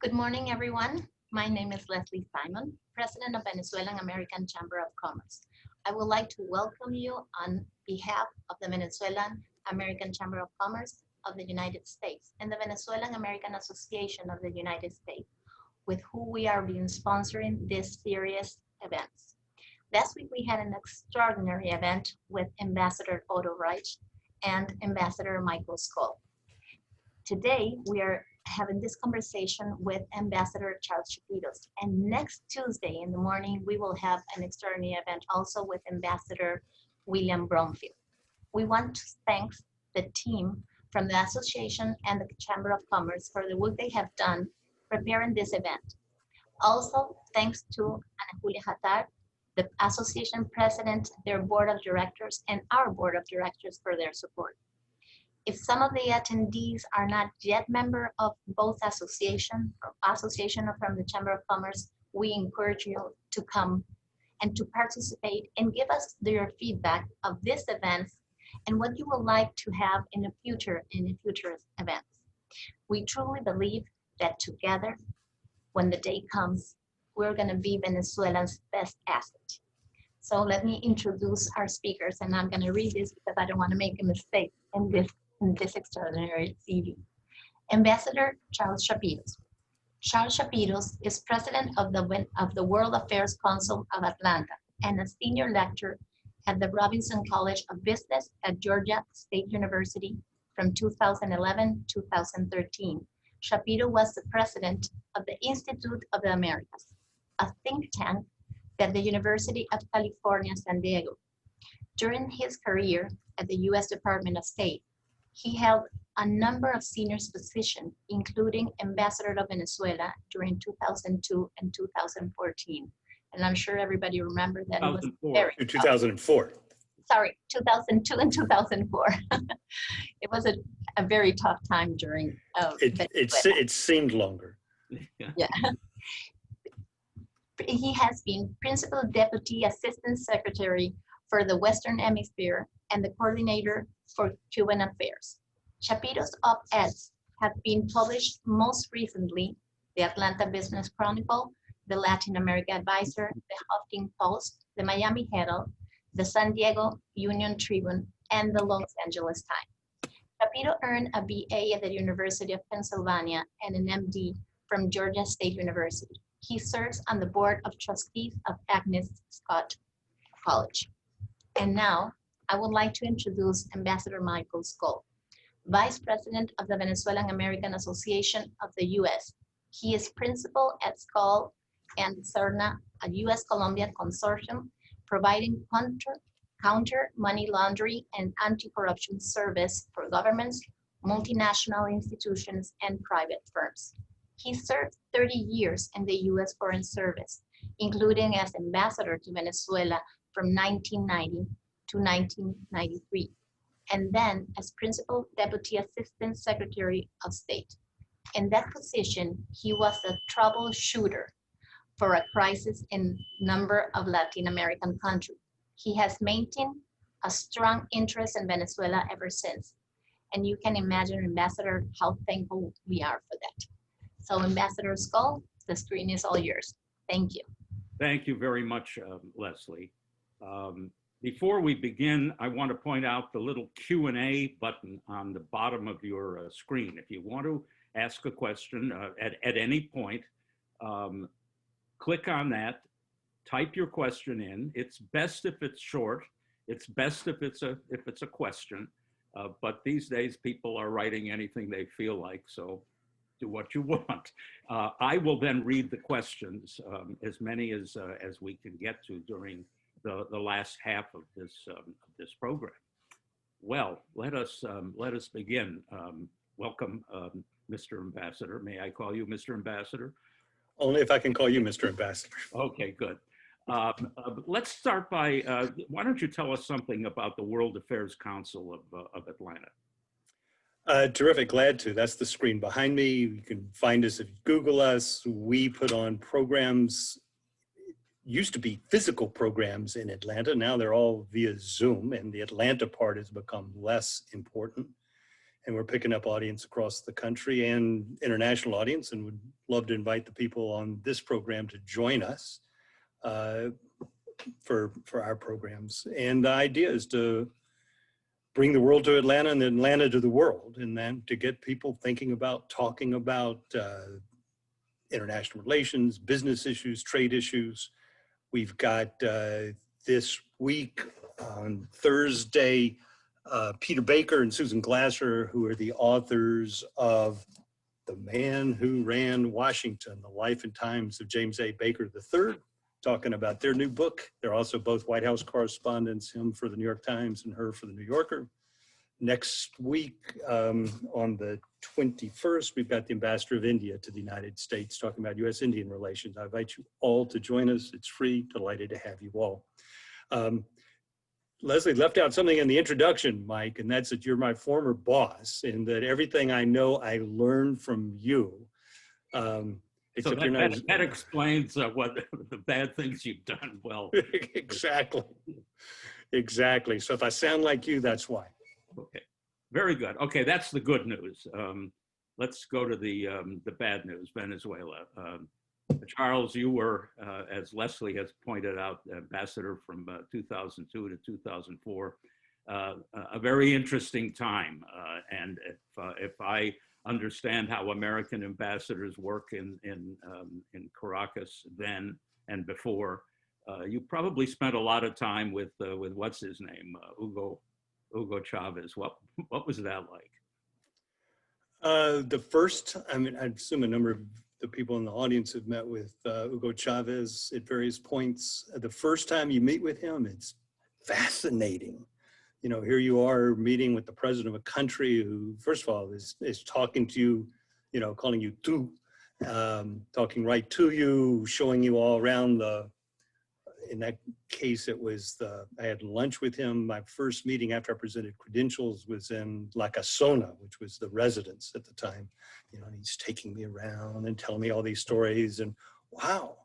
Good morning, everyone. My name is Leslie Simon, President of Venezuelan American Chamber of Commerce. I would like to welcome you on behalf of the Venezuelan American Chamber of Commerce of the United States and the Venezuelan American Association of the United States, with who we are being sponsoring this series events. Last week, we had an extraordinary event with Ambassador Otto Reich and Ambassador Michael Skoll. Today, we are having this conversation with Ambassador Charles Shapiro. And next Tuesday in the morning, we will have an extraordinary event also with Ambassador William Bromfield. We want to thank the team from the association and the Chamber of Commerce for the work they have done preparing this event. Also, thanks to Ana Julia Hatar, the association president, their board of directors, and our board of directors for their support. If some of the attendees are not yet member of both association or from the Chamber of Commerce, we encourage you to come and to participate and give us your feedback of this event and what you would like to have in the future events. We truly believe that together, when the day comes, we're going to be Venezuela's best asset. So let me introduce our speakers, and I'm going to read this because I don't want to make a mistake in this extraordinary evening. Ambassador Charles Shapiro. Charles Shapiro is president of the World Affairs Council of Atlanta and a senior lecturer at the Robinson College of Business at Georgia State University from 2011 to 2013. Shapiro was the president of the Institute of the Americas, a think tank at the University of California, San Diego. During his career at the U.S. Department of State, he held a number of senior positions, including Ambassador of Venezuela during 2002 and 2014. And I'm sure everybody remembers that it was very 2004. Sorry, 2002 and 2004. It was a very tough time during it seemed longer. Yeah. He has been Principal Deputy Assistant Secretary for the Western Hemisphere and the Coordinator for Cuban Affairs. Shapiro's op-eds have been published most recently, the Atlanta Business Chronicle, the Latin America Advisor, the Huffington Post, the Miami Herald, the San Diego Union Tribune, and the Los Angeles Times. Shapiro earned a BA at the University of Pennsylvania and an MD from Georgia State University. He serves on the Board of Trustees of Agnes Scott College. And now, I would like to introduce Ambassador Michael Skoll, Vice President of the Venezuelan American Association of the U.S. He is principal at Skoll and Cerna, a U.S.-Colombia consortium providing counter money laundering and anti-corruption service for governments, multinational institutions, and private firms. He served 30 years in the U.S. Foreign Service, including as ambassador to Venezuela from 1990 to 1993, and then as Principal Deputy Assistant Secretary of State. In that position, he was a troubleshooter for a crisis in a number of Latin American countries. He has maintained a strong interest in Venezuela ever since. And you can imagine, Ambassador, how thankful we are for that. So Ambassador Skoll, the screen is all yours. Thank you. Thank you very much, Leslie. Before we begin, I want to point out the little Q&A button on the bottom of your screen. If you want to ask a question at any point, click on that, type your question in. It's best if it's short. It's best if it's a question. But these days, people are writing anything they feel like, so do what you want. I will then read the questions, as many as we can get to during the last half of this program. Well, let us begin. Welcome, Mr. Ambassador. May I call you Mr. Ambassador? Only if I can call you Mr. Ambassador. Okay, good. Let's start by, why don't you tell us something about the World Affairs Council of Atlanta? Terrific, glad to. That's the screen behind me. You can find us if you Google us. We put on programs, used to be physical programs in Atlanta. Now they're all via Zoom, and the Atlanta part has become less important. and we're picking up audience across the country and international audience, and would love to invite the people on this program to join us for our programs. And the idea is to bring the world to Atlanta and Atlanta to the world, and then to get people thinking about, talking about international relations, business issues, trade issues. We've got this week on Thursday, Peter Baker and Susan Glasser, who are the authors of The Man Who Ran Washington, The Life and Times of James A. Baker III, talking about their new book. They're also both White House correspondents, him for the New York Times and her for the New Yorker. Next week, on the 21st, we've got the Ambassador of India to the United States talking about U.S.-Indian relations. I invite you all to join us. It's free. Delighted to have you all. Leslie left out something in the introduction, Mike, and that's that you're my former boss, and that everything I know I learned from you. Except so that explains what the bad things you've done well. Exactly. Exactly. So if I sound like you, that's why. Okay. Very good. Okay, that's the good news. Let's go to the bad news, Venezuela. Charles, you were, as Leslie has pointed out, ambassador from 2002 to 2004. A very interesting time. And if I understand how American ambassadors work in Caracas then and before, you probably spent a lot of time with what's his name, Hugo Chavez. What was that like? The first, I mean, I assume a number of the people in the audience have met with Hugo Chavez at various points. The first time you meet with him, it's fascinating. You know, here you are meeting with the president of a country who, first of all, is talking to you, you know, calling you tú, talking right to you, showing you all around in that case, it was I had lunch with him. My first meeting after I presented credentials was in La Casona, which was the residence at the time. You know, and he's taking me around and telling me all these stories, and wow,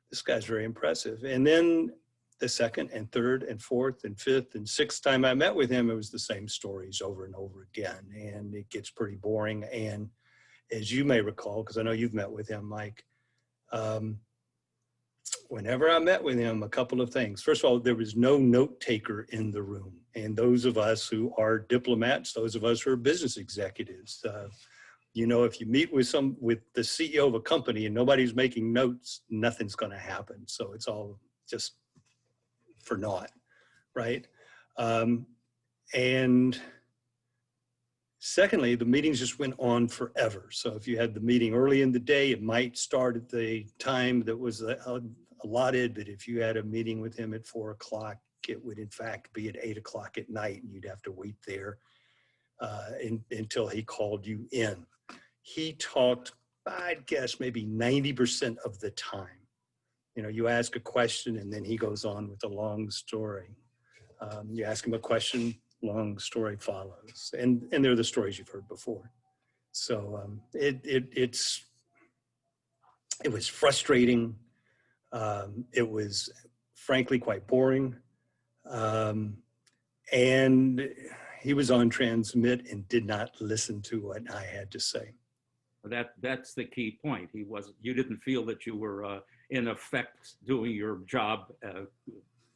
this guy's very impressive. And then the second and third and fourth and fifth and sixth time I met with him, it was the same stories over and over again, and it gets pretty boring. And as you may recall, because I know you've met with him, Mike, whenever I met with him, a couple of things. First of all, there was no note taker in the room. And those of us who are diplomats, those of us who are business executives, you know, if you meet with the CEO of a company and nobody's making notes, nothing's going to happen. So it's all just for naught, right? And secondly, the meetings just went on forever. So if you had the meeting early in the day, it might start at the time that was allotted, but if you had a meeting with him at 4 o'clock, it would in fact be at 8 o'clock at night, and you'd have to wait there until he called you in. He talked, I'd guess, maybe 90% of the time. You know, you ask a question and then he goes on with a long story. You ask him a question, long story follows. And they're the stories you've heard before. So it was frustrating. It was frankly quite boring. And he was on transmit and did not listen to what I had to say. That's the key point. You didn't feel that you were in effect doing your job,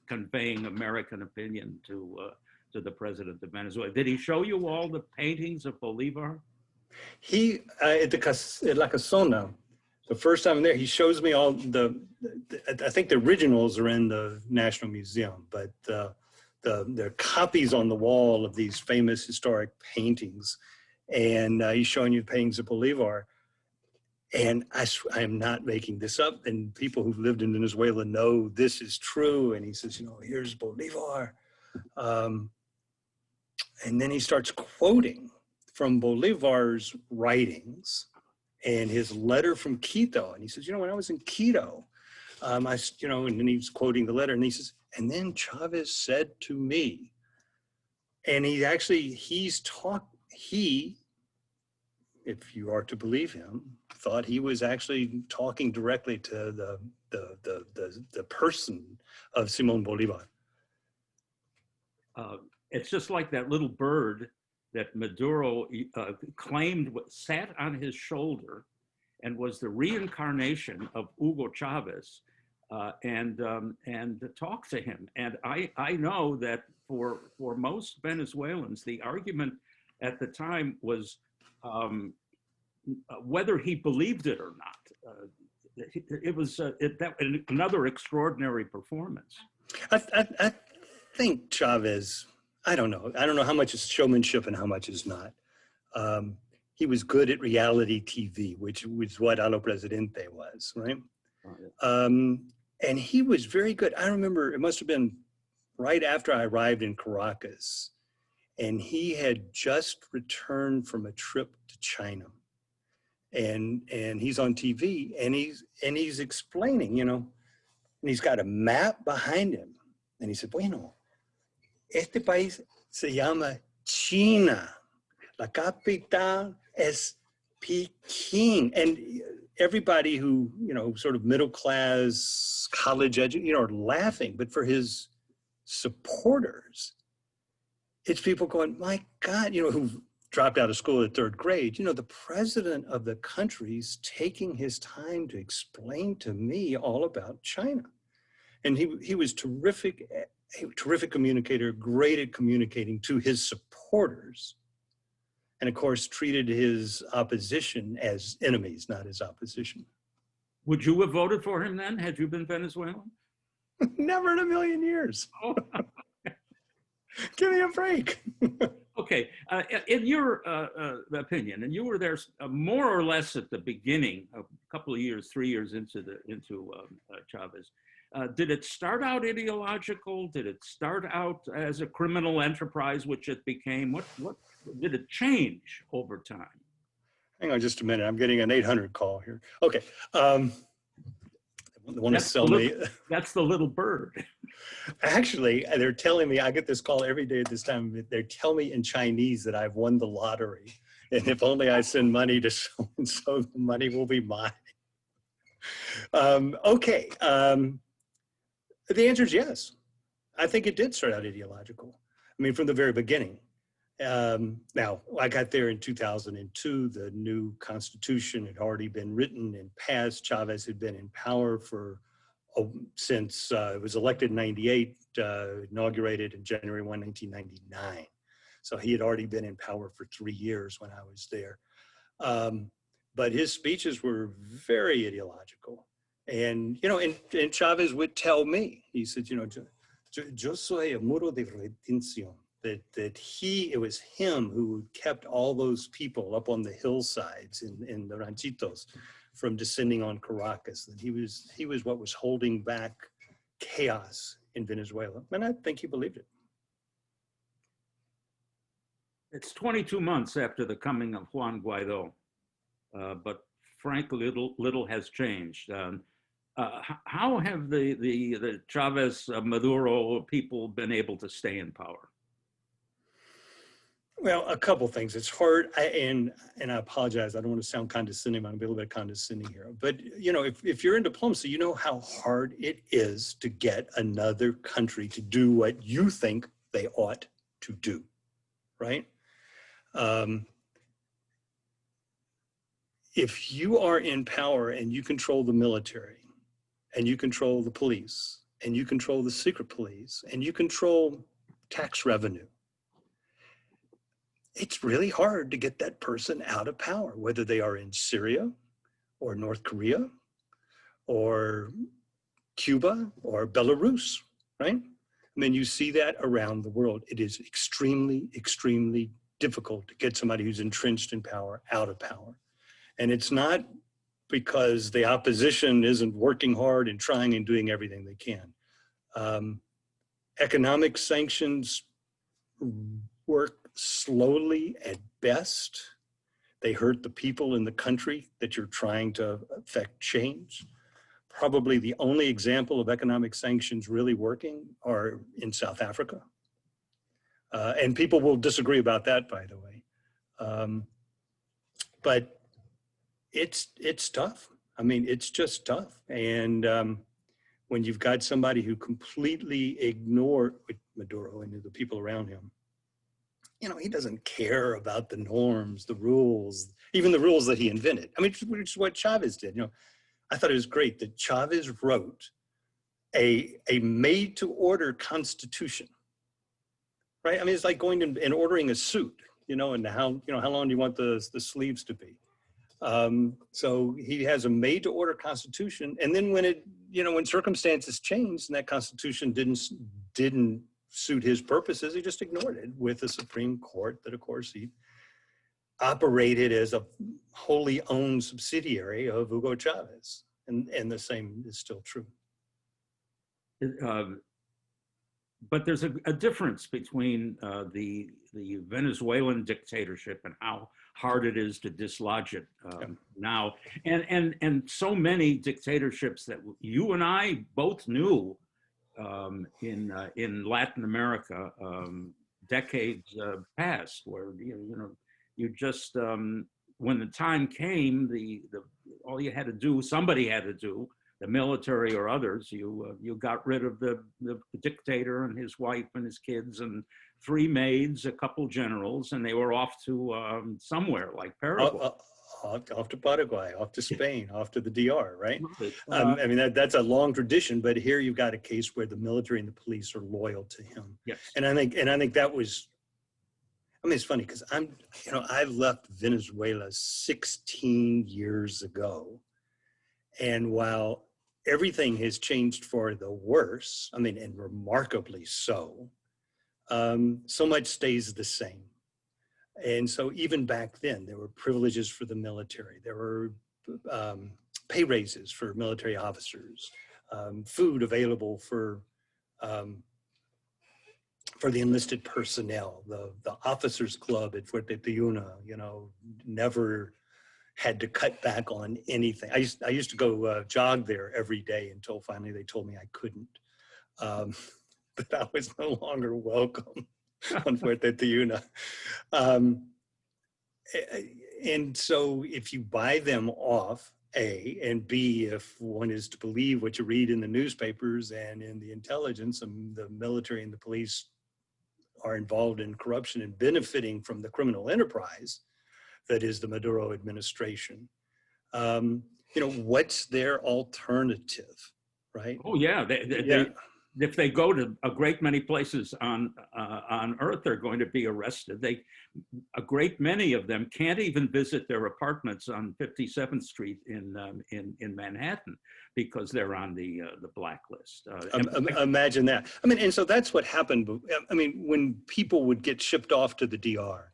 conveying American opinion to the president of Venezuela. Did he show you all the paintings of Bolivar? He, at La Casona, the first time there, he shows me all I think the originals are in the National Museum, but there are copies on the wall of these famous historic paintings. And he's showing you paintings of Bolivar. And I am not making this up. And people who've lived in Venezuela know this is true. And he says, you know, here's Bolivar. And then he starts quoting from Bolivar's writings and his letter from Quito. And he says, you know, when I was in Quito, and then he's quoting the letter, and he says, and then Chavez said to me, and he, if you are to believe him, thought he was actually talking directly to the person of Simón Bolívar. It's just like that little bird that Maduro claimed sat on his shoulder and was the reincarnation of Hugo Chavez, and talked to him. And I know that for most Venezuelans, the argument at the time was whether he believed it or not. It was another extraordinary performance. I think Chavez, I don't know how much is showmanship and how much is not. He was good at reality TV, which was what Allo Presidente was, right? And he was very good. I remember it must have been right after I arrived in Caracas, and he had just returned from a trip to China. And he's on TV, and he's explaining, and he's got a map behind him. And he said, bueno, este país se llama China. La capital es Peking. And everybody who, sort of middle class, college educated, are laughing. But for his supporters, it's people going, my God, who've dropped out of school at third grade, the president of the country's taking his time to explain to me all about China. And he was terrific, a terrific communicator, great at communicating to his supporters. And of course, treated his opposition as enemies, not as opposition. Would you have voted for him then, had you been Venezuelan? Never in a million years. Oh. Give me a break. Okay, in your opinion, and you were there more or less at the beginning, a couple of years, 3 years into Chavez. Did it start out ideological? Did it start out as a criminal enterprise, which it became? What did it change over time? Hang on just a minute. I'm getting an 800 call here. Okay. They want to sell me. That's the little bird. Actually, they're telling me, I get this call every day at this time. They're telling me in Chinese that I've won the lottery. And if only I send money to so-and-so, the money will be mine. Okay. The answer is yes. I think it did start out ideological. I mean, from the very beginning. Now, I got there in 2002. The new constitution had already been written and passed. Chavez had been in power since it was elected in 98, inaugurated in January 1, 1999. So he had already been in power for 3 years when I was there. But his speeches were very ideological. And, and Chavez would tell me, he said, yo soy el muro de retención. That it was him who kept all those people up on the hillsides in the ranchitos from descending on Caracas. That he was what was holding back chaos in Venezuela. And I think he believed it. It's 22 months after the coming of Juan Guaido, but frankly, little has changed. How have the Chavez Maduro people been able to stay in power? Well, a couple things. It's hard, and I apologize. I don't want to sound condescending. I'm going to be a little bit condescending here. But, if you're in diplomacy, you know how hard it is to get another country to do what you think they ought to do, right? If you are in power and you control the military, and you control the police, and you control the secret police, and you control tax revenue, it's really hard to get that person out of power, whether they are in Syria or North Korea or Cuba or Belarus, right? I mean, you see that around the world. It is extremely, extremely difficult to get somebody who's entrenched in power out of power. And it's not because the opposition isn't working hard and trying and doing everything they can. Economic sanctions work slowly at best. They hurt the people in the country that you're trying to affect change. Probably the only example of economic sanctions really working are in South Africa. And people will disagree about that, by the way. But it's tough. I mean, it's just tough. And when you've got somebody who completely ignored Maduro and the people around him, he doesn't care about the norms, the rules, even the rules that he invented. I mean, which is what Chavez did. I thought it was great that Chavez wrote a made-to-order constitution, right? I mean, it's like going and ordering a suit, and how long do you want the sleeves to be? So he has a made-to-order constitution, and then when circumstances changed and that constitution didn't suit his purposes, he just ignored it with the Supreme Court that, of course, he operated as a wholly owned subsidiary of Hugo Chavez, and the same is still true. But there's a difference between the Venezuelan dictatorship and how hard it is to dislodge it now, and so many dictatorships that you and I both knew in Latin America decades past, where you just when the time came, all you had to do, somebody had to do, the military or others, you got rid of the dictator and his wife and his kids and 3 maids, a couple generals, and they were off to somewhere like Paraguay. Off to Paraguay, off to Spain, off to the DR, right? I mean, that's a long tradition, but here you've got a case where the military and the police are loyal to him. Yes. And I think that was, I mean, it's funny because I left Venezuela 16 years ago. And while everything has changed for the worse, I mean, and remarkably so, so much stays the same. And so even back then, there were privileges for the military. There were pay raises for military officers, food available for the enlisted personnel. The officers club at Fuerte Tiuna, never had to cut back on anything. I used to go jog there every day until finally they told me I couldn't. But I was no longer welcome on Fuerte Tiuna. And so if you buy them off, A, and B, if one is to believe what you read in the newspapers and in the intelligence, the military and the police are involved in corruption and benefiting from the criminal enterprise that is the Maduro administration. What's their alternative, right? Oh yeah, if they go to a great many places on Earth, they're going to be arrested. A great many of them can't even visit their apartments on 57th Street in Manhattan because they're on the blacklist. Imagine that. I mean, and so that's what happened. I mean, when people would get shipped off to the DR,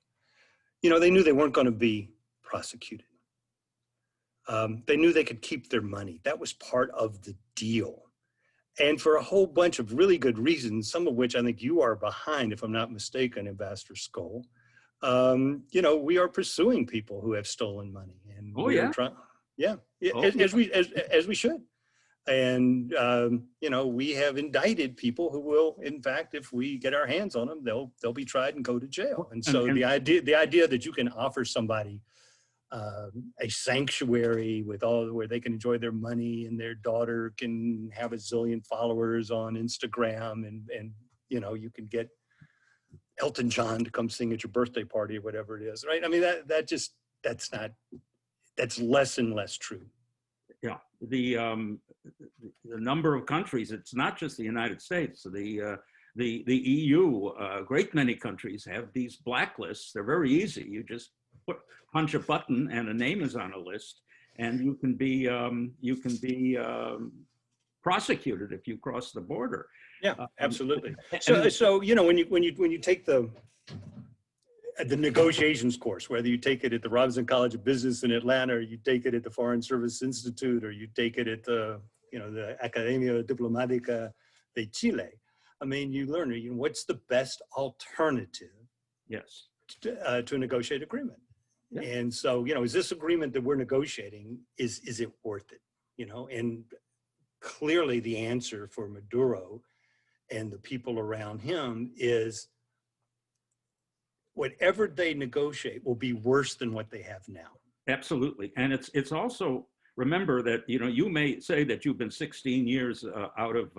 they knew they weren't going to be prosecuted. They knew they could keep their money. That was part of the deal. And for a whole bunch of really good reasons, some of which I think you are behind, if I'm not mistaken, Ambassador Skoll, we are pursuing people who have stolen money. And as we should. And, we have indicted people who will, in fact, if we get our hands on them, they'll be tried and go to jail. And so the idea that you can offer somebody a sanctuary where they can enjoy their money and their daughter can have a zillion followers on Instagram and you can get Elton John to come sing at your birthday party or whatever it is, right? I mean, that's less and less true. Yeah, the number of countries, it's not just the United States, the EU, a great many countries have these blacklists. They're very easy. You just punch a button and a name is on a list, and you can be prosecuted if you cross the border. Yeah, absolutely. So when you take the negotiations course, whether you take it at the Robinson College of Business in Atlanta, or you take it at the Foreign Service Institute, or you take it at the Academia Diplomática de Chile, I mean, you learn what's the best alternative. Yes. To a negotiated agreement. Yeah. And so, is this agreement that we're negotiating, is it worth it? And clearly the answer for Maduro and the people around him is whatever they negotiate will be worse than what they have now. Absolutely. And it's also, remember that, you may say that you've been 16 years out of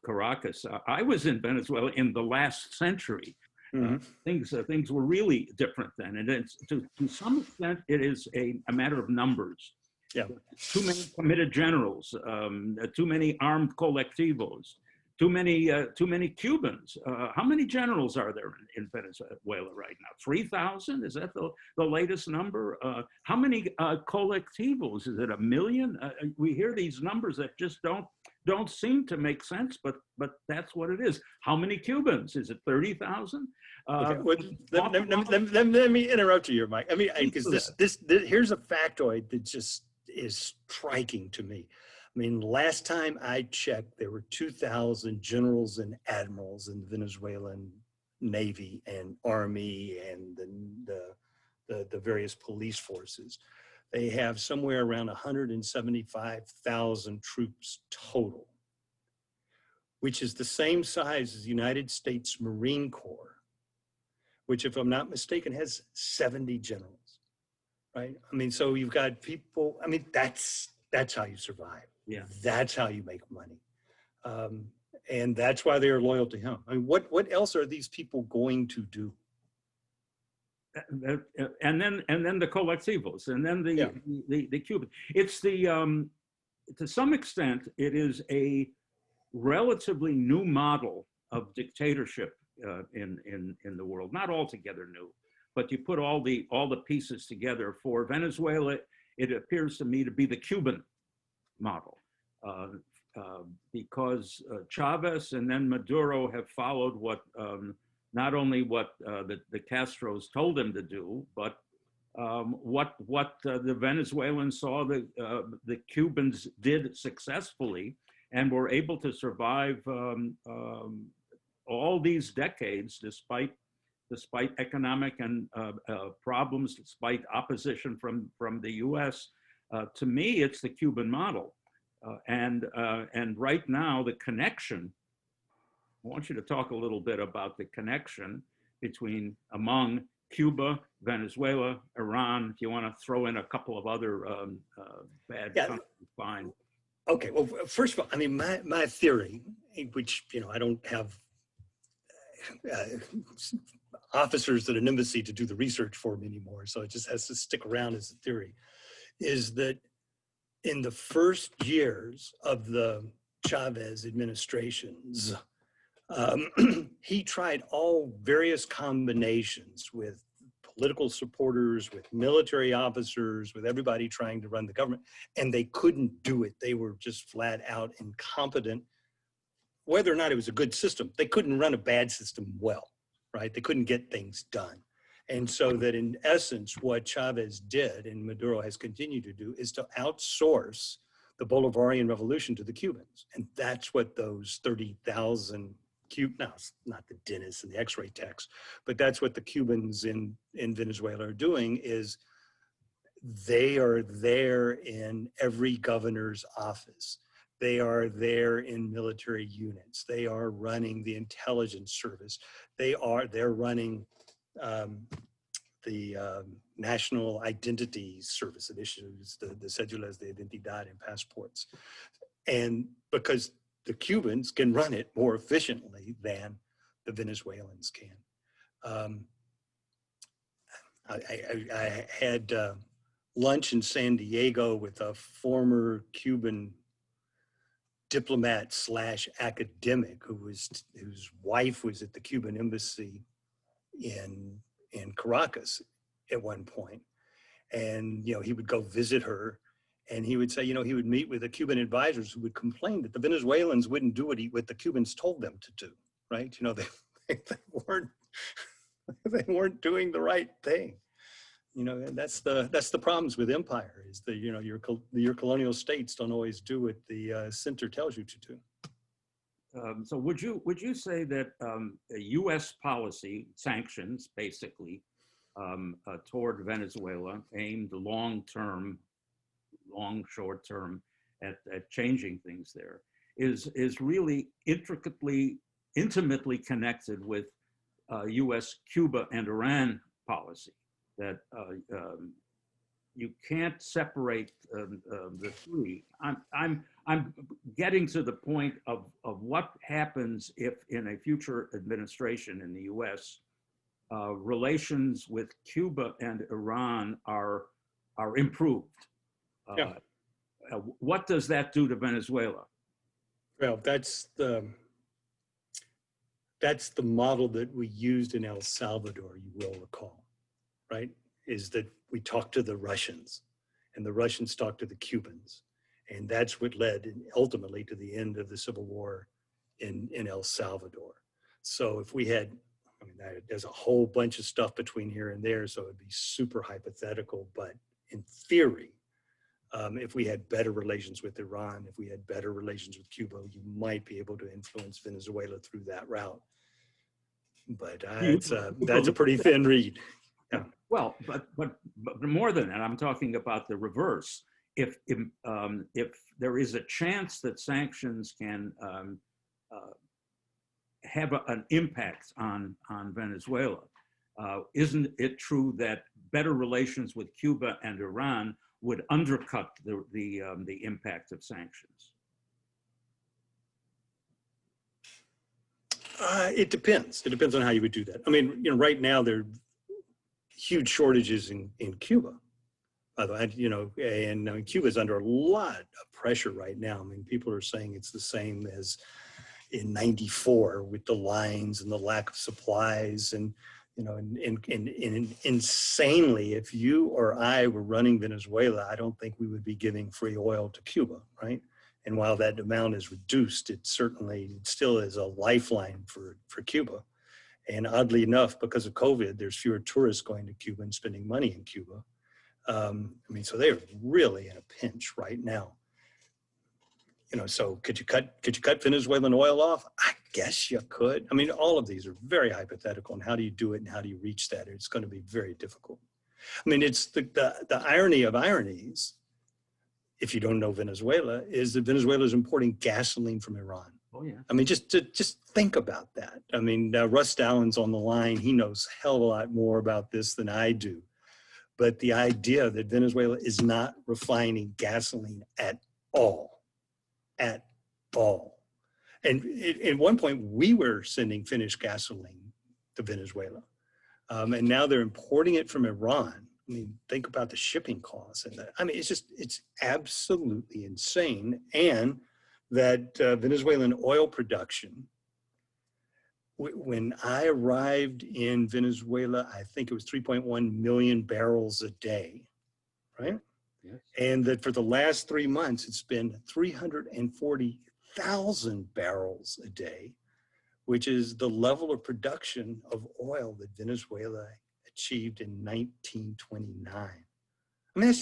Caracas. I was in Venezuela in the last century. Mhm. Things were really different then, and it's, to some extent, it is a matter of numbers. Yeah. Too many committed generals, too many armed colectivos, too many Cubans. How many generals are there in Venezuela right now? 3,000? Is that the latest number? How many colectivos? Is it 1 million? We hear these numbers that just don't seem to make sense, but that's what it is. How many Cubans? Is it 30,000? Okay, well, let me interrupt you here, Mike. I mean, because this here's a factoid that just is striking to me. I mean, last time I checked, there were 2,000 generals and admirals in the Venezuelan Navy and Army and the various police forces. They have somewhere around 175,000 troops total, which is the same size as the United States Marine Corps, which, if I'm not mistaken, has 70 generals, right? I mean, so you've got people, I mean, that's how you survive. Yeah. That's how you make money. And that's why they are loyal to him. I mean, what else are these people going to do? And then the colectivos, and then the Cuban. It's to some extent, it is a relatively new model of dictatorship in the world. Not altogether new, but you put all the pieces together. For Venezuela, it appears to me to be the Cuban model, because Chavez and then Maduro have followed what not only what the Castros told them to do, but what the Venezuelans saw the Cubans did successfully, and were able to survive all these decades despite economic and problems, despite opposition from the U.S. To me, it's the Cuban model, and right now the connection. I want you to talk a little bit about the connection among Cuba, Venezuela, Iran. If you want to throw in a couple of other bad countries, fine. Okay, well, first of all, I mean, my theory, which, I don't have officers at an embassy to do the research for me anymore, so it just has to stick around as a theory, is that in the first years of the Chavez administrations, he tried all various combinations with political supporters, with military officers, with everybody trying to run the government, and they couldn't do it. They were just flat out incompetent. Whether or not it was a good system, they couldn't run a bad system well, right? They couldn't get things done. And so that in essence, what Chavez did, and Maduro has continued to do, is to outsource the Bolivarian revolution to the Cubans. And that's what those 30,000 now, it's not the dentists and the x-ray techs, but that's what the Cubans in Venezuela are doing, is they are there in every governor's office. They are there in military units. They are running the intelligence service. They're running the National Identity Service that issues the cédulas de identidad and passports. And because the Cubans can run it more efficiently than the Venezuelans can. I had lunch in San Diego with a former Cuban diplomat / academic whose wife was at the Cuban embassy in Caracas at one point. And, he would go visit her, and he would say, he would meet with the Cuban advisors who would complain that the Venezuelans wouldn't do what the Cubans told them to do, right? They weren't doing the right thing. And that's the problems with empire, is that, your colonial states don't always do what the center tells you to do. So would you say that a U.S. policy, sanctions basically, toward Venezuela, aimed short term at changing things there, is really intimately connected with U.S., Cuba, and Iran policy? That you can't separate the three. I'm getting to the point of what happens if, in a future administration in the U.S., relations with Cuba and Iran are improved. Yeah. What does that do to Venezuela? Well, that's the model that we used in El Salvador, you will recall, right? Is that we talked to the Russians and the Russians talked to the Cubans. And that's what led ultimately to the end of the Civil War in El Salvador. So if we had, I mean, there's a whole bunch of stuff between here and there, so it'd be super hypothetical, but in theory, if we had better relations with Iran, if we had better relations with Cuba, you might be able to influence Venezuela through that route. But that's a pretty thin reed. Yeah. Well, but more than that, I'm talking about the reverse. If there is a chance that sanctions can have an impact on Venezuela, isn't it true that better relations with Cuba and Iran would undercut the impact of sanctions? It depends. It depends on how you would do that. I mean, right now there are huge shortages in Cuba. By the way, and Cuba is under a lot of pressure right now. I mean, people are saying it's the same as in '94 with the lines and the lack of supplies, and insanely, if you or I were running Venezuela, I don't think we would be giving free oil to Cuba, right? And while that amount is reduced, it still is a lifeline for Cuba. And oddly enough, because of COVID, there's fewer tourists going to Cuba and spending money in Cuba. I mean, so they're really in a pinch right now. So could you cut Venezuelan oil off? I guess you could. I mean, all of these are very hypothetical, and how do you do it and how do you reach that? It's going to be very difficult. I mean, it's the irony of ironies, if you don't know Venezuela, is that Venezuela is importing gasoline from Iran. Oh, yeah. I mean, just think about that. I mean, Russ Dowlin's on the line. He knows a hell of a lot more about this than I do. But the idea that Venezuela is not refining gasoline at all. And at one point, we were sending finished gasoline to Venezuela. And now they're importing it from Iran. I mean, think about the shipping costs. I mean, it's absolutely insane. And that Venezuelan oil production, when I arrived in Venezuela, I think it was 3.1 million barrels a day, right? Yes. And that for the last 3 months, it's been 340,000 barrels a day, which is the level of production of oil that Venezuela achieved in 1929. I mean,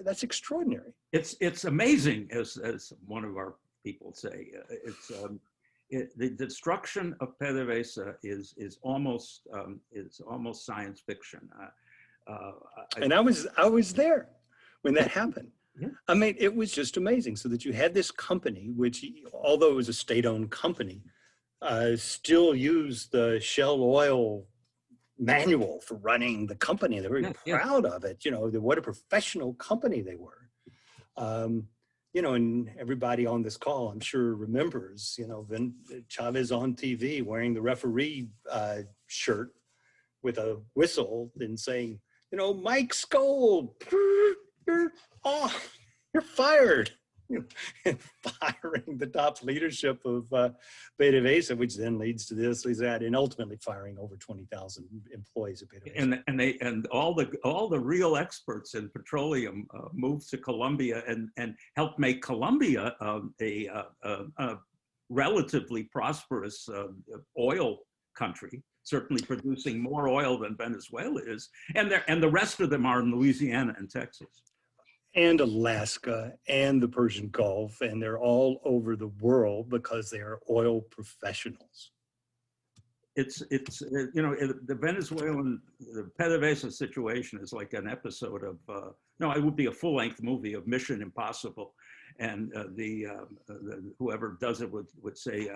that's extraordinary. It's amazing, as one of our people say. The destruction of PDVSA is almost science fiction. And I was there when that happened. Yeah. I mean, it was just amazing. So that you had this company, which, although it was a state-owned company, still used the Shell Oil manual for running the company. They're very proud of it. What a professional company they were. And everybody on this call, I'm sure, remembers, Chavez on TV wearing the referee shirt with a whistle and saying, Mike Scold, you're fired. And firing the top leadership of PDVSA, which then leads to this, leads to that, and ultimately firing over 20,000 employees at PDVSA. And all the real experts in petroleum moved to Colombia and helped make Colombia a relatively prosperous oil country, certainly producing more oil than Venezuela is, and the rest of them are in Louisiana and Texas. And Alaska and the Persian Gulf, and they're all over the world because they are oil professionals. The Venezuelan, the PDVSA situation is like an episode of, it would be a full-length movie of Mission Impossible, and whoever does it would say,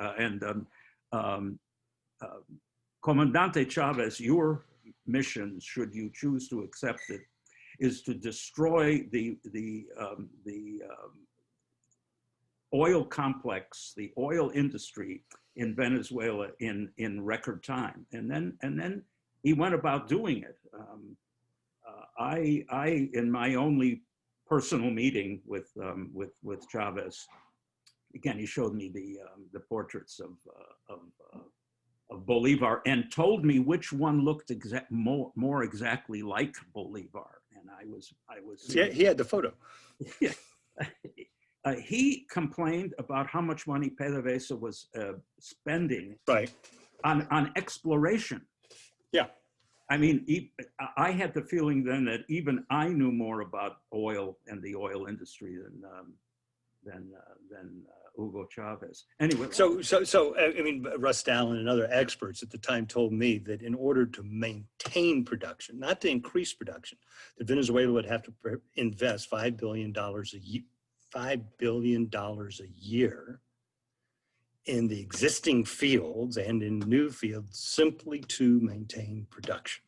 Comandante Chavez, your mission, should you choose to accept it, is to destroy the oil complex, the oil industry in Venezuela in record time. And then he went about doing it. I in my only personal meeting with Chavez, again, he showed me the portraits of Bolivar and told me which one looked more exactly like Bolivar. And I was. Yeah, he had the photo. Yeah. He complained about how much money PDVSA was spending on exploration. Yeah. I mean, I had the feeling then that even I knew more about oil and the oil industry than Hugo Chavez. Anyway. So I mean, Russ Dallin and other experts at the time told me that in order to maintain production, not to increase production, that Venezuela would have to invest $5 billion a year in the existing fields and in new fields simply to maintain production.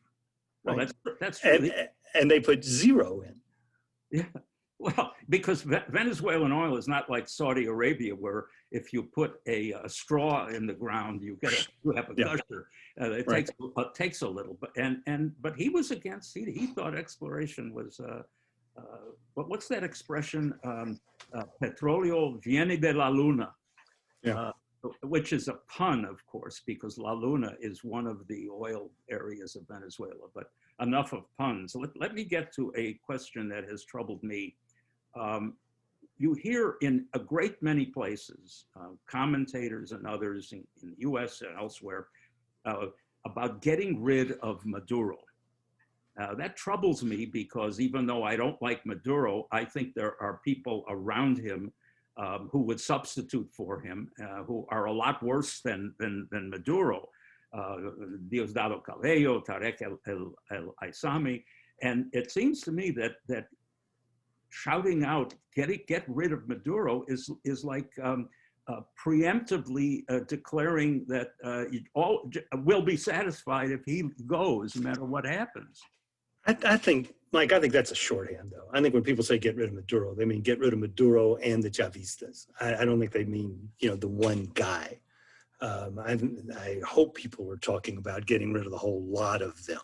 Right? Well, that's true. And they put zero in. Yeah. Well, because Venezuelan oil is not like Saudi Arabia, where if you put a straw in the ground, you have a gusher. It takes a little, but he was against. He thought exploration was. But what's that expression? Petróleo viene de la luna. Yeah. Which is a pun, of course, because La Luna is one of the oil areas of Venezuela. But enough of puns. Let me get to a question that has troubled me. You hear in a great many places, commentators and others in the U.S. and elsewhere, about getting rid of Maduro. That troubles me because even though I don't like Maduro, I think there are people around him who would substitute for him, who are a lot worse than Maduro. Diosdado Cabello, Tarek El Aissami. And it seems to me that shouting out, get rid of Maduro is like preemptively declaring that all will be satisfied if he goes, no matter what happens. I think, Mike, I think that's a shorthand, though. I think when people say get rid of Maduro, they mean get rid of Maduro and the Chavistas. I don't think they mean, the one guy. I hope people were talking about getting rid of the whole lot of them.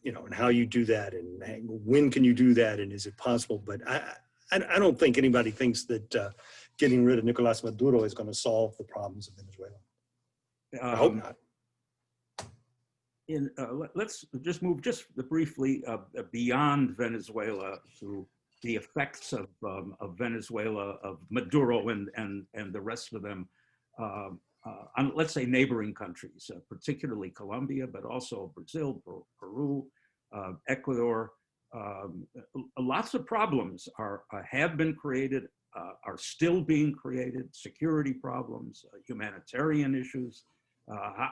And how you do that and when can you do that and is it possible? But I don't think anybody thinks that getting rid of Nicolas Maduro is going to solve the problems of Venezuela. I hope not. Let's just move briefly beyond Venezuela to the effects of Venezuela, of Maduro and the rest of them on, let's say, neighboring countries, particularly Colombia, but also Brazil, Peru, Ecuador. Lots of problems have been created, are still being created, security problems, humanitarian issues.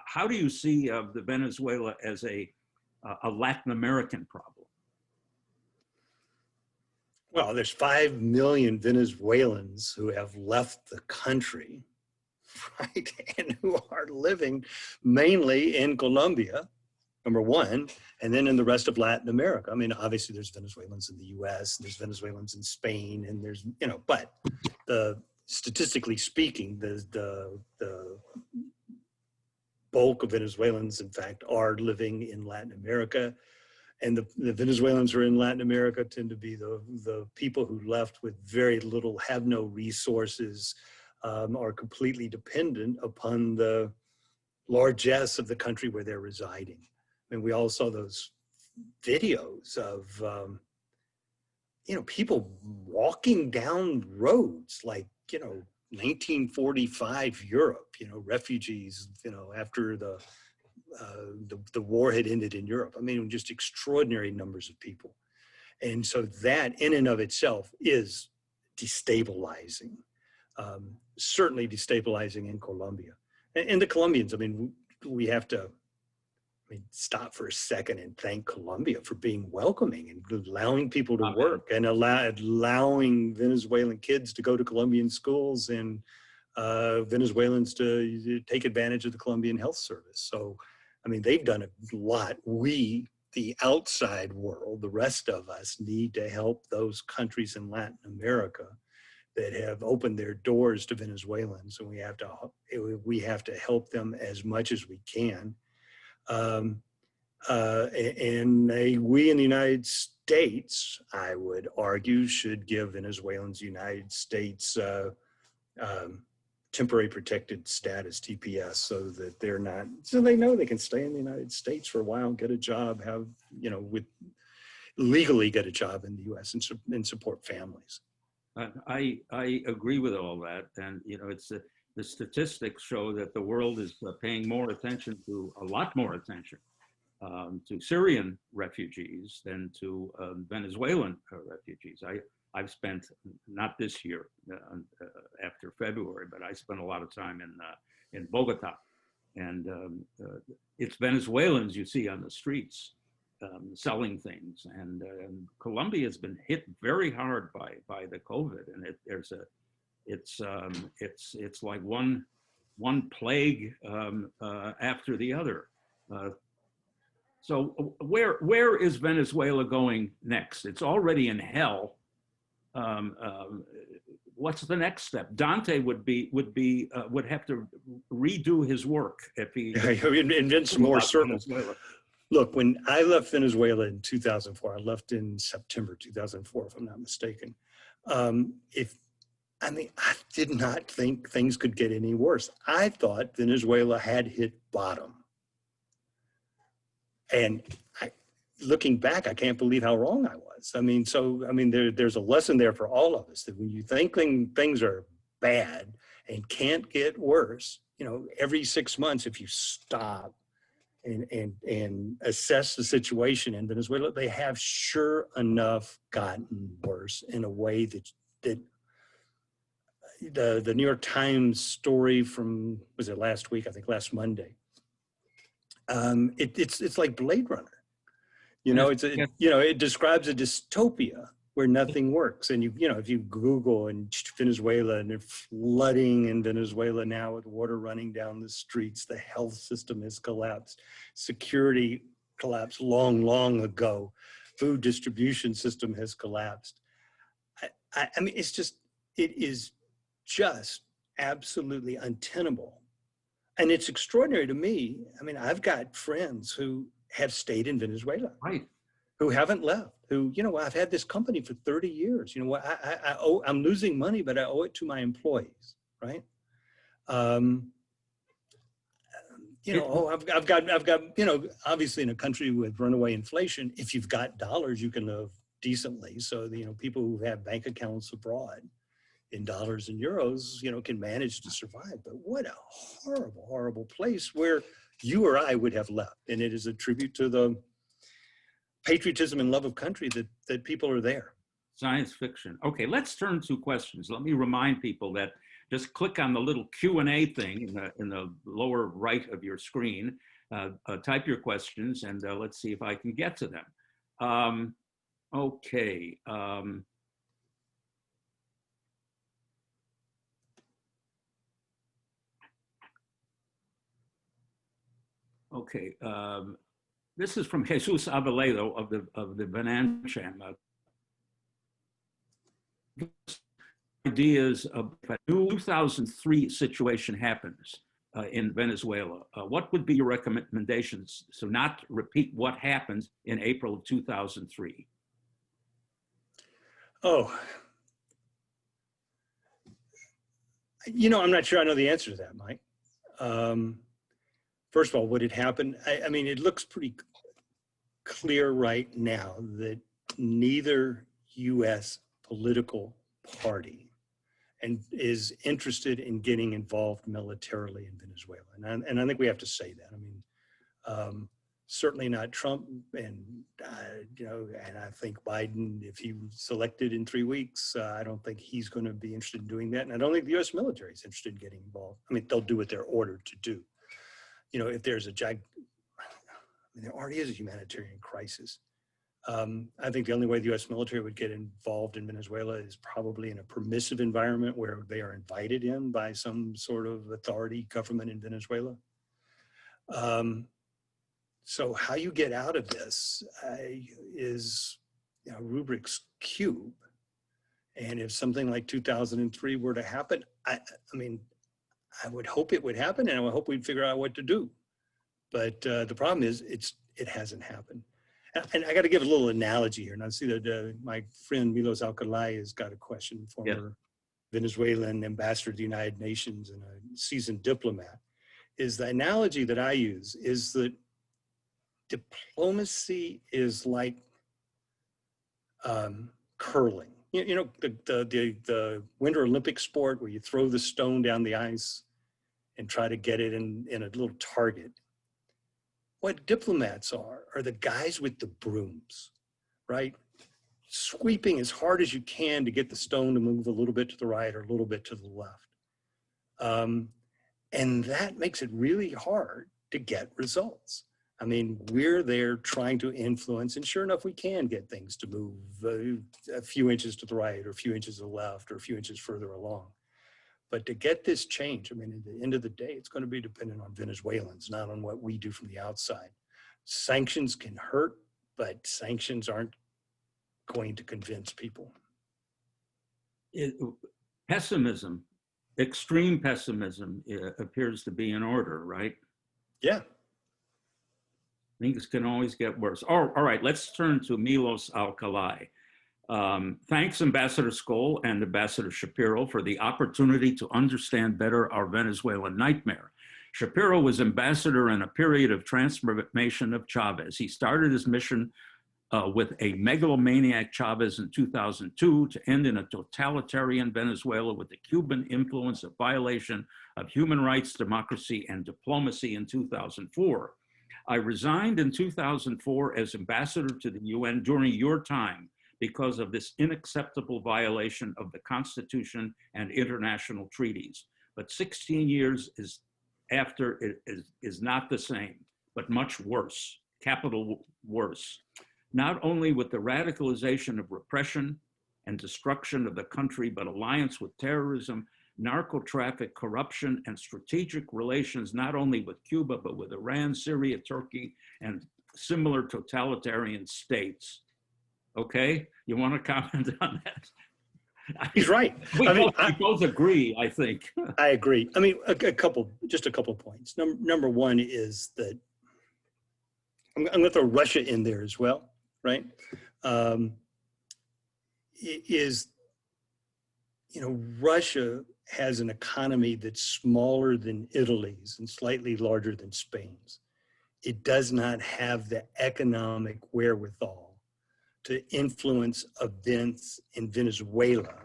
How do you see the Venezuela as a Latin American problem? Well, there's 5 million Venezuelans who have left the country, right, and who are living mainly in Colombia, number one, and then in the rest of Latin America. I mean, obviously there's Venezuelans in the U.S., there's Venezuelans in Spain, and there's, but statistically speaking, the bulk of Venezuelans, in fact, are living in Latin America. And the Venezuelans who are in Latin America tend to be the people who left with very little, have no resources, are completely dependent upon the largesse of the country where they're residing. I mean, we all saw those videos of, people walking down roads like, 1945 Europe, refugees, after the war had ended in Europe. I mean, just extraordinary numbers of people. And so that in and of itself is destabilizing, certainly destabilizing in Colombia. And the Colombians, I mean, we have to stop for a second and thank Colombia for being welcoming and allowing people to work and allowing Venezuelan kids to go to Colombian schools and Venezuelans to take advantage of the Colombian health service. So, I mean, they've done a lot. We, the outside world, the rest of us, need to help those countries in Latin America that have opened their doors to Venezuelans, and we have to help them as much as we can. We in the United States, I would argue, should give Venezuelans United States temporary protected status, TPS, so that so they know they can stay in the United States for a while, get a job, legally get a job in the U.S. and support families. I agree with all that, and the statistics show that the world is paying more attention to a lot more attention to Syrian refugees than to Venezuelan refugees. I've spent, not this year after February, but I spent a lot of time in Bogota, and it's Venezuelans you see on the streets selling things, and Colombia has been hit very hard by the COVID, and it's like one plague after the other. So where is Venezuela going next? It's already in hell. What's the next step? Dante would have to redo his work if he invent some more circles. Look, when I left Venezuela in 2004, I left in September 2004, if I'm not mistaken. I did not think things could get any worse. I thought Venezuela had hit bottom. And looking back, I can't believe how wrong I was. There's a lesson there for all of us, that when you think things are bad and can't get worse, every 6 months, if you stop and assess the situation in Venezuela, they have sure enough gotten worse in a way that the New York Times story from, was it last week? I think last Monday. It's like Blade Runner. It describes a dystopia where nothing works. And if you Google and Venezuela, and they're flooding in Venezuela now with water running down the streets, the health system has collapsed, security collapsed long ago, food distribution system has collapsed. It is just absolutely untenable. And it's extraordinary to me. I've got friends who have stayed in Venezuela, right, who haven't left, who, I've had this company for 30 years. I'm losing money, but I owe it to my employees, right? I've got, obviously in a country with runaway inflation, if you've got dollars, you can live decently. So, people who have bank accounts abroad in dollars and euros, can manage to survive. But what a horrible, horrible place where you or I would have left. And it is a tribute to the patriotism and love of country that people are there. Science fiction. Okay, let's turn to questions. Let me remind people that just click on the little Q&A thing in the lower right of your screen, type your questions, and let's see if I can get to them. Okay. Okay, this is from Jesus Aveledo of the Venezuelan ideas of if a new 2003 situation happens in Venezuela, what would be your recommendations so not repeat what happened in April of 2003? Oh, I'm not sure I know the answer to that, Mike. First of all, what had happened, it looks pretty clear right now that neither U.S. political party is interested in getting involved militarily in Venezuela. And I think we have to say that. Certainly not Trump, and I think Biden, if he was selected in 3 weeks, I don't think he's going to be interested in doing that. And I don't think the U.S. military is interested in getting involved. They'll do what they're ordered to do. If there's there already is a humanitarian crisis. I think the only way the U.S. military would get involved in Venezuela is probably in a permissive environment where they are invited in by some sort of authority government in Venezuela. So how you get out of this is Rubrik's cube. And if something like 2003 were to happen, I mean, I would hope it would happen, and I would hope we'd figure out what to do. But the problem is it hasn't happened. And I got to give a little analogy here. And I see that my friend Milos Alcalay has got a question, former Venezuelan ambassador to the United Nations and a seasoned diplomat. Is the analogy that I use is that diplomacy is like curling. You know, the Winter Olympic sport where you throw the stone down the ice and try to get it in a little target. What diplomats are the guys with the brooms, right? Sweeping as hard as you can to get the stone to move a little bit to the right or a little bit to the left. And that makes it really hard to get results. I mean, we're there trying to influence, and sure enough, we can get things to move a few inches to the right or a few inches to the left or a few inches further along. But to get this change, I mean, at the end of the day, it's going to be dependent on Venezuelans, not on what we do from the outside. Sanctions can hurt, but sanctions aren't going to convince people. Pessimism, extreme pessimism appears to be in order, right? Yeah. Things can always get worse. All right, let's turn to Milos Alcalay. Thanks, Ambassador Skoll and Ambassador Shapiro, for the opportunity to understand better our Venezuelan nightmare. Shapiro was ambassador in a period of transformation of Chavez. He started his mission with a megalomaniac Chavez in 2002 to end in a totalitarian Venezuela with the Cuban influence of violation of human rights, democracy, and diplomacy in 2004. I resigned in 2004 as ambassador to the UN during your time because of this unacceptable violation of the Constitution and international treaties. But 16 years after is not the same, but much worse, capital worse. Not only with the radicalization of repression and destruction of the country, but alliance with terrorism, narco traffic, corruption, and strategic relations, not only with Cuba, but with Iran, Syria, Turkey, and similar totalitarian states. Okay, you want to comment on that? He's right. We both agree, I think. I agree. I mean, just a couple points. Number one is that I'm going to throw Russia in there as well, right? Russia has an economy that's smaller than Italy's and slightly larger than Spain's. It does not have the economic wherewithal to influence events in Venezuela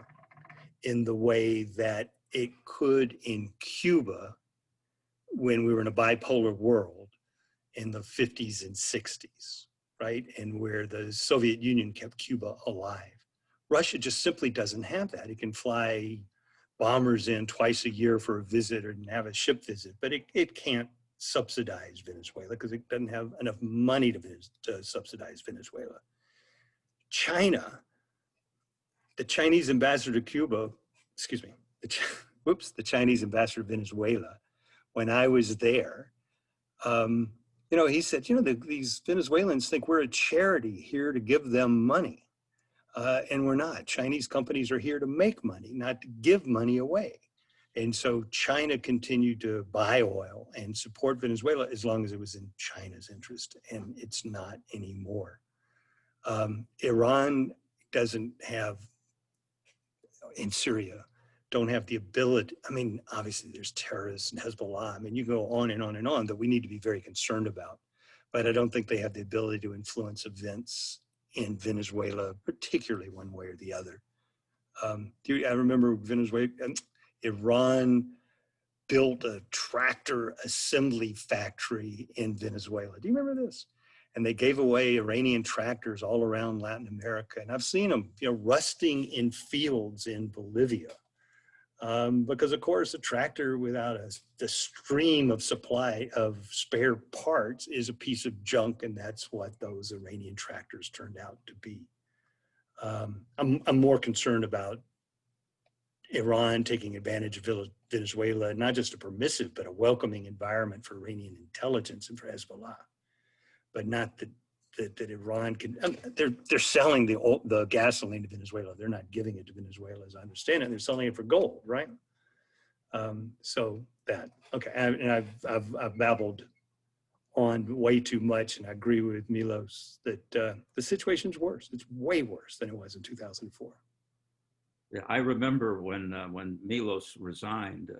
in the way that it could in Cuba when we were in a bipolar world in the 50s and 60s, right? And where the Soviet Union kept Cuba alive. Russia just simply doesn't have that. It can fly bombers in twice a year for a visit and have a ship visit, but it can't subsidize Venezuela because it doesn't have enough money to subsidize Venezuela. China, the Chinese ambassador to Cuba, the Chinese ambassador to Venezuela, when I was there, he said, these Venezuelans think we're a charity here to give them money. And we're not. Chinese companies are here to make money, not to give money away. And so China continued to buy oil and support Venezuela as long as it was in China's interest, and it's not anymore. Iran doesn't have, in Syria, don't have the ability. I mean, obviously there's terrorists and Hezbollah. I mean, you go on and on and on that we need to be very concerned about. But I don't think they have the ability to influence events in Venezuela, particularly one way or the other. I remember Iran built a tractor assembly factory in Venezuela. Do you remember this? And they gave away Iranian tractors all around Latin America. And I've seen them, rusting in fields in Bolivia. Because of course, a tractor without the stream of supply of spare parts is a piece of junk, and that's what those Iranian tractors turned out to be. I'm more concerned about Iran taking advantage of Venezuela, not just a permissive, but a welcoming environment for Iranian intelligence and for Hezbollah, but not that that Iran can, they're selling the gasoline to Venezuela. They're not giving it to Venezuela, as I understand it. They're selling it for gold, right? So that, okay. And I've babbled on way too much, and I agree with Milos that the situation's worse. It's way worse than it was in 2004. Yeah, I remember when Milos resigned,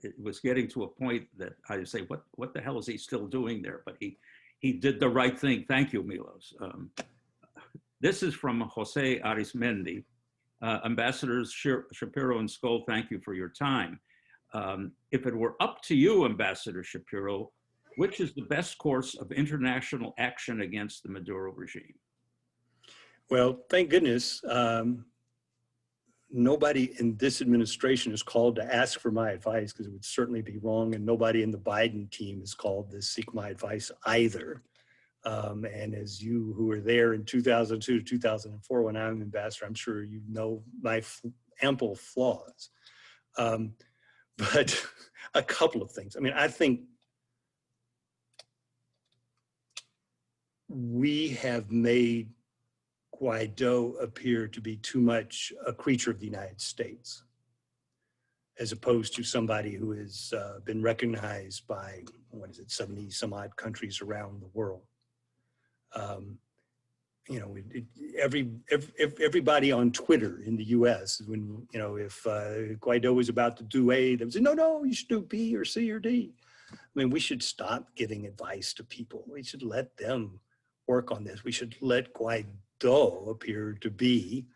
it was getting to a point that I would say, what the hell is he still doing there? But he did the right thing. Thank you, Milos. This is from Jose Arismendi. Ambassadors Shapiro and Skoll, thank you for your time. If it were up to you, Ambassador Shapiro, which is the best course of international action against the Maduro regime? Well, thank goodness. Nobody in this administration is called to ask for my advice, because it would certainly be wrong, and nobody in the Biden team is called to seek my advice either. And as you who were there in 2002 to 2004 when I'm ambassador, I'm sure you know my ample flaws. But a couple of things. I mean, I think we have made Guaido appear to be too much a creature of the United States, as opposed to somebody who has been recognized by, 70 some odd countries around the world. You know, everybody on Twitter in the U.S., when, you know, if Guaido was about to do A, they would say, no, you should do B or C or D. I mean, we should stop giving advice to people. We should let them work on this. We should let Guaido appear to be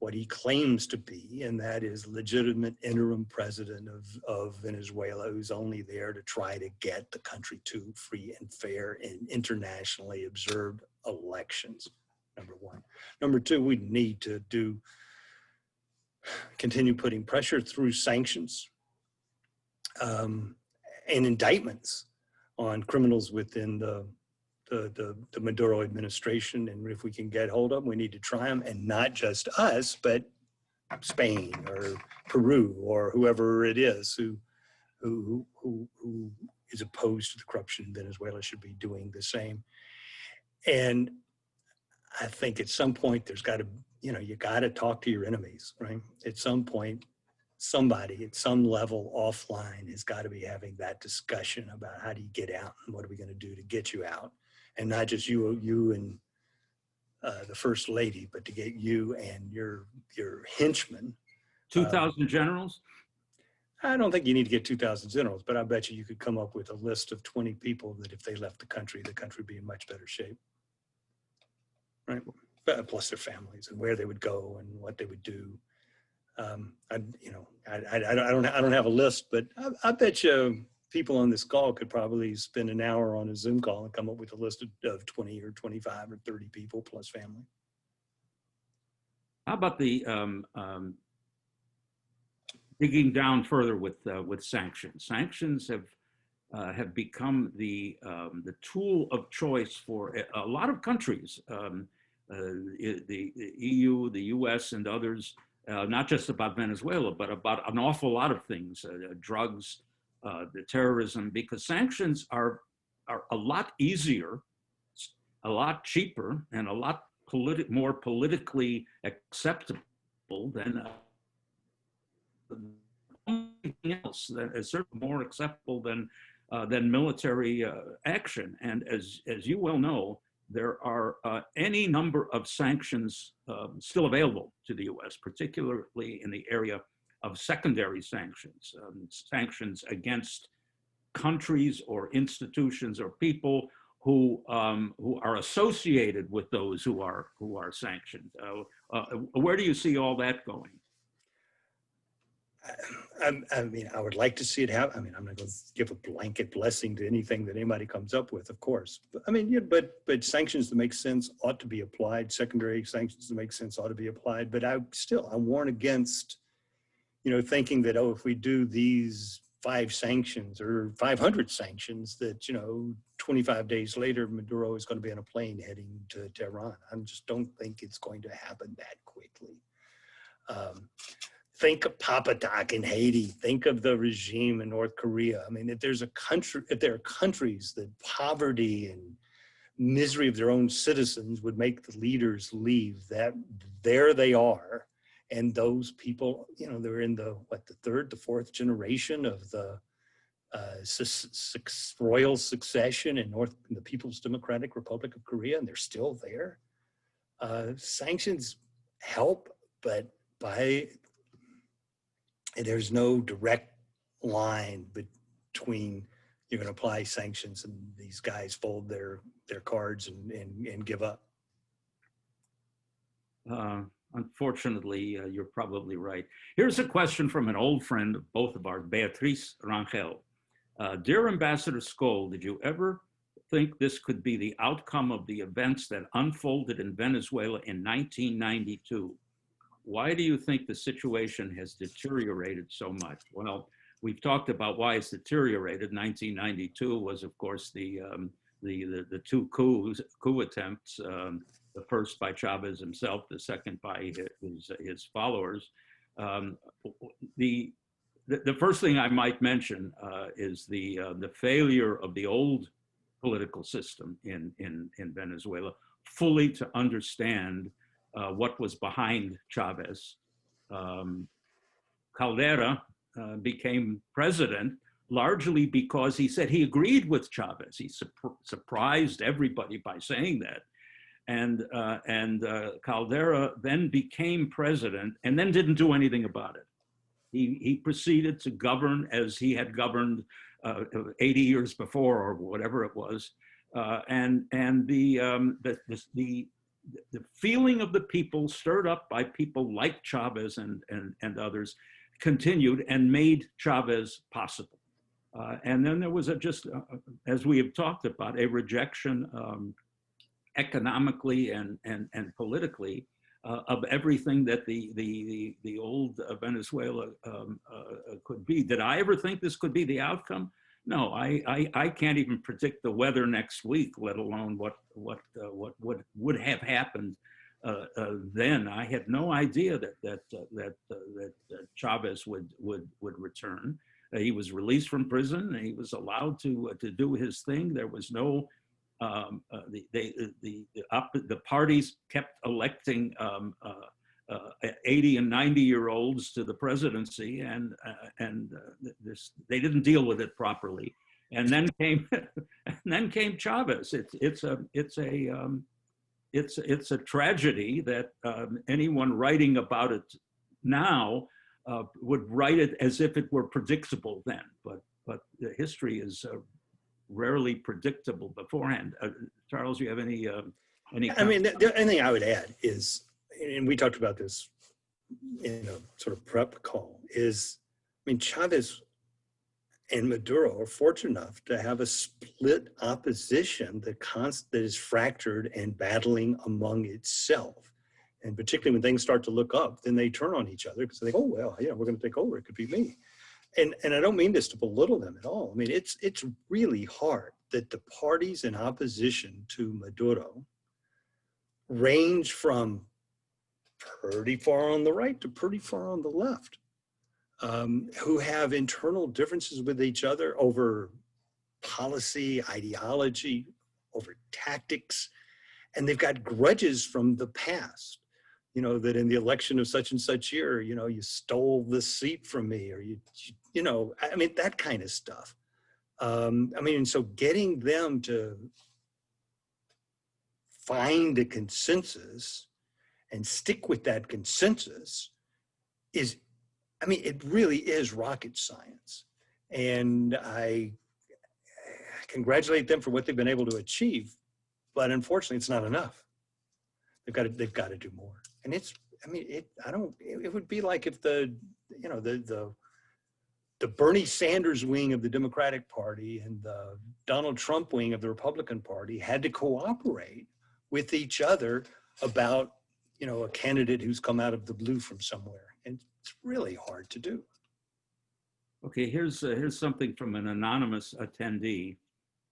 what he claims to be, and that is legitimate interim president of Venezuela, who's only there to try to get the country to free and fair and internationally observed elections, number one. Number two, we need to continue putting pressure through sanctions and indictments on criminals within the Maduro administration, and if we can get hold of them, we need to try them, and not just us, but Spain or Peru or whoever it is who is opposed to the corruption in Venezuela should be doing the same. And I think at some point there's got to, you know, you got to talk to your enemies, right? At some point, somebody at some level offline has got to be having that discussion about how do you get out and what are we going to do to get you out. And not just you and the First Lady, but to get you and your henchmen. 2,000 generals? I don't think you need to get 2,000 generals, but I bet you could come up with a list of 20 people that if they left the country would be in much better shape, right? Plus their families and where they would go and what they would do. I don't have a list, but I bet you people on this call could probably spend an hour on a Zoom call and come up with a list of 20 or 25 or 30 people plus family. How about the digging down further with sanctions? Sanctions have become the tool of choice for a lot of countries, the EU, the U.S., and others. Not just about Venezuela, but about an awful lot of things, drugs, the terrorism, because sanctions are a lot easier, a lot cheaper, and a lot more politically acceptable than anything else. That is certainly more acceptable than military action. And as you well know, there are any number of sanctions still available to the U.S., particularly in the area of secondary sanctions, sanctions against countries or institutions or people who are associated with those who are sanctioned. Where do you see all that going? I mean, I would like to see it happen. I mean, I'm not going to give a blanket blessing to anything that anybody comes up with, of course. But, I mean, yeah, but sanctions that make sense ought to be applied. Secondary sanctions that make sense ought to be applied. But I warn against, you know, thinking that, oh, if we do these 5 sanctions or 500 sanctions, that, you know, 25 days later, Maduro is going to be on a plane heading to Tehran. I just don't think it's going to happen that quickly. Think of Papadak in Haiti. Think of the regime in North Korea. I mean, if there are countries that poverty and misery of their own citizens would make the leaders leave. That there they are. And those people, they're in the third, the fourth generation of the royal succession in the People's Democratic Republic of Korea, and they're still there. Sanctions help, but there's no direct line between you're going to apply sanctions and these guys fold their cards and give up. Unfortunately, you're probably right. Here's a question from an old friend of both of ours, Beatriz Rangel. Dear Ambassador Skoll, did you ever think this could be the outcome of the events that unfolded in Venezuela in 1992? Why do you think the situation has deteriorated so much? Well, we've talked about why it's deteriorated. 1992 was, of course, the two coup attempts. The first by Chavez himself, the second by his followers. The first thing I might mention is the failure of the old political system in Venezuela fully to understand what was behind Chavez. Caldera became president largely because he said he agreed with Chavez. He surprised everybody by saying that. And Caldera then became president and then didn't do anything about it. He proceeded to govern as he had governed 80 years before or whatever it was. And the feeling of the people stirred up by people like Chavez and others continued and made Chavez possible. And then there was as we have talked about, a rejection economically and politically of everything that the old Venezuela could be. Did I ever think this could be the outcome? No, I can't even predict the weather next week, let alone what would have happened then. I had no idea that Chavez would return. He was released from prison and he was allowed to do his thing. There was no the parties kept electing 80 and 90-year-olds to the presidency, and they didn't deal with it properly. And then came Chavez. It's a tragedy that anyone writing about it now would write it as if it were predictable then, but the history is rarely predictable beforehand. Charles, you have any I mean, the only thing I would add is, and we talked about this in a sort of prep call, is, I mean, Chavez and Maduro are fortunate enough to have a split opposition that is fractured and battling among itself. And particularly when things start to look up, then they turn on each other because they think, oh, well, we're going to take over. It could be me. And I don't mean this to belittle them at all. I mean, it's really hard that the parties in opposition to Maduro range from pretty far on the right to pretty far on the left, who have internal differences with each other over policy, ideology, over tactics, and they've got grudges from the past. That in the election of such and such year, you stole the seat from me, or I mean, that kind of stuff. I mean, so getting them to find a consensus and stick with that consensus is, I mean, it really is rocket science. And I congratulate them for what they've been able to achieve, but unfortunately, it's not enough. They've got to do more. And it would be like if the Bernie Sanders wing of the Democratic Party and the Donald Trump wing of the Republican Party had to cooperate with each other about, a candidate who's come out of the blue from somewhere. And it's really hard to do. Okay, here's something from an anonymous attendee.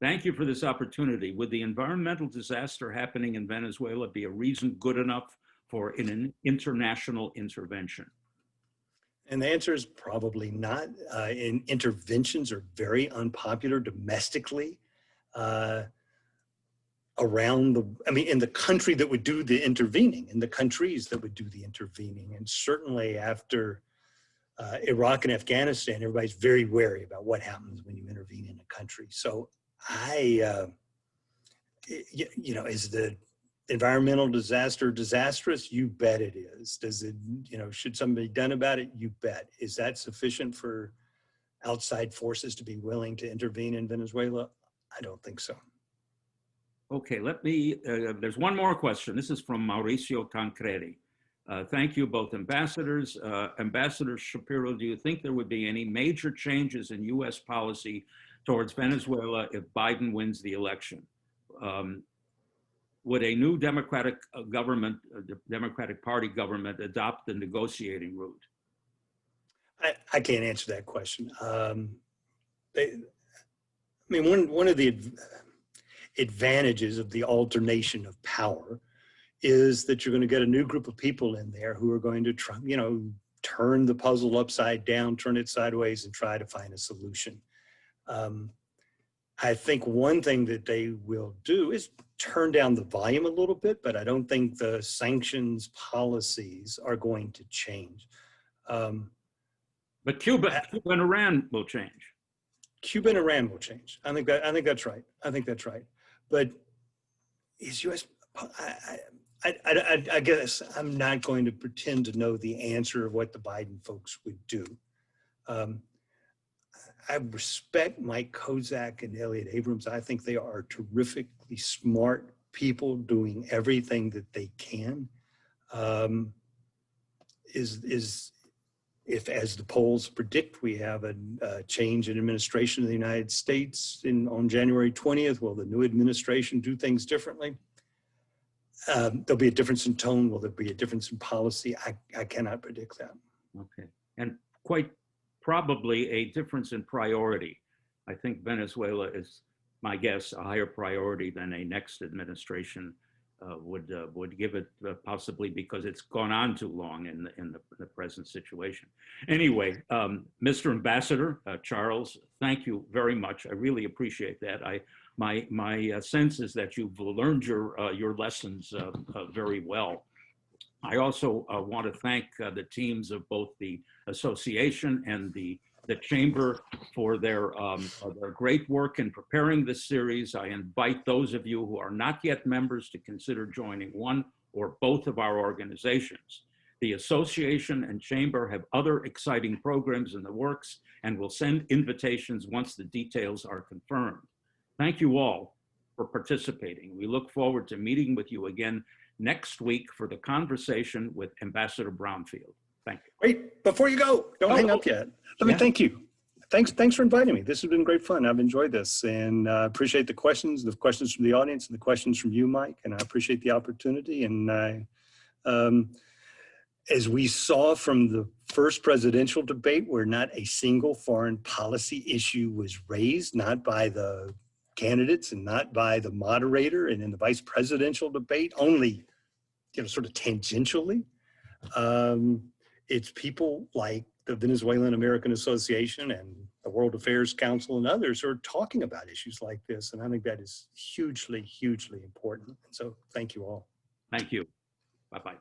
Thank you for this opportunity. Would the environmental disaster happening in Venezuela be a reason good enough for an international intervention? And the answer is probably not. Interventions are very unpopular domestically. around the, I mean, in the country that would do the intervening, in the countries that would do the intervening. And certainly after Iraq and Afghanistan, everybody's very wary about what happens when you intervene in a country. So you know, is the environmental disaster disastrous? You bet it is. Does it, you know, should something be done about it? You bet. Is that sufficient for outside forces to be willing to intervene in Venezuela? I don't think so. Okay, let me, there's one more question. This is from Mauricio Tancredi. Thank you, both ambassadors. Ambassador Shapiro, do you think there would be any major changes in US policy towards Venezuela if Biden wins the election? Would a new Democratic government, Democratic Party government, adopt the negotiating route? I can't answer that question. I mean, one of the advantages of the alternation of power is that you're going to get a new group of people in there who are going to try, you know, turn the puzzle upside down, turn it sideways, and try to find a solution. I think one thing that they will do is turn down the volume a little bit, but I don't think the sanctions policies are going to change. But Cuba and Iran will change. Cuba and Iran will change. I think that's right. I think that's right. But is U.S. I guess I'm not going to pretend to know the answer of what the Biden folks would do. I respect Mike Kozak and Elliot Abrams. I think they are terrifically smart people doing everything that they can. If, as the polls predict, we have a change in administration in the United States on January 20th, will the new administration do things differently? There'll be a difference in tone. Will there be a difference in policy? I cannot predict that. Okay, and quite probably a difference in priority. I think Venezuela is, my guess, a higher priority than a next administration would give it, possibly because it's gone on too long in the present situation. Anyway, Mr. Ambassador Charles, thank you very much. I really appreciate that. My sense is that you've learned your lessons very well. I also want to thank the teams of both the association and the Chamber for their great work in preparing this series. I invite those of you who are not yet members to consider joining one or both of our organizations. The association and Chamber have other exciting programs in the works and will send invitations once the details are confirmed. Thank you all for participating. We look forward to meeting with you again next week for the conversation with Ambassador Brownfield. Thank you. Wait, before you go, don't hang up yet. Let me thank you. Thanks for inviting me. This has been great fun. I've enjoyed this, and I appreciate the questions from the audience and the questions from you, Mike, and I appreciate the opportunity. And as we saw from the first presidential debate, where not a single foreign policy issue was raised, not by the candidates and not by the moderator, and in the vice presidential debate, only, you know, sort of tangentially. It's people like the Venezuelan American Association and the World Affairs Council and others who are talking about issues like this. And I think that is hugely, hugely important. And so thank you all. Thank you. Bye-bye.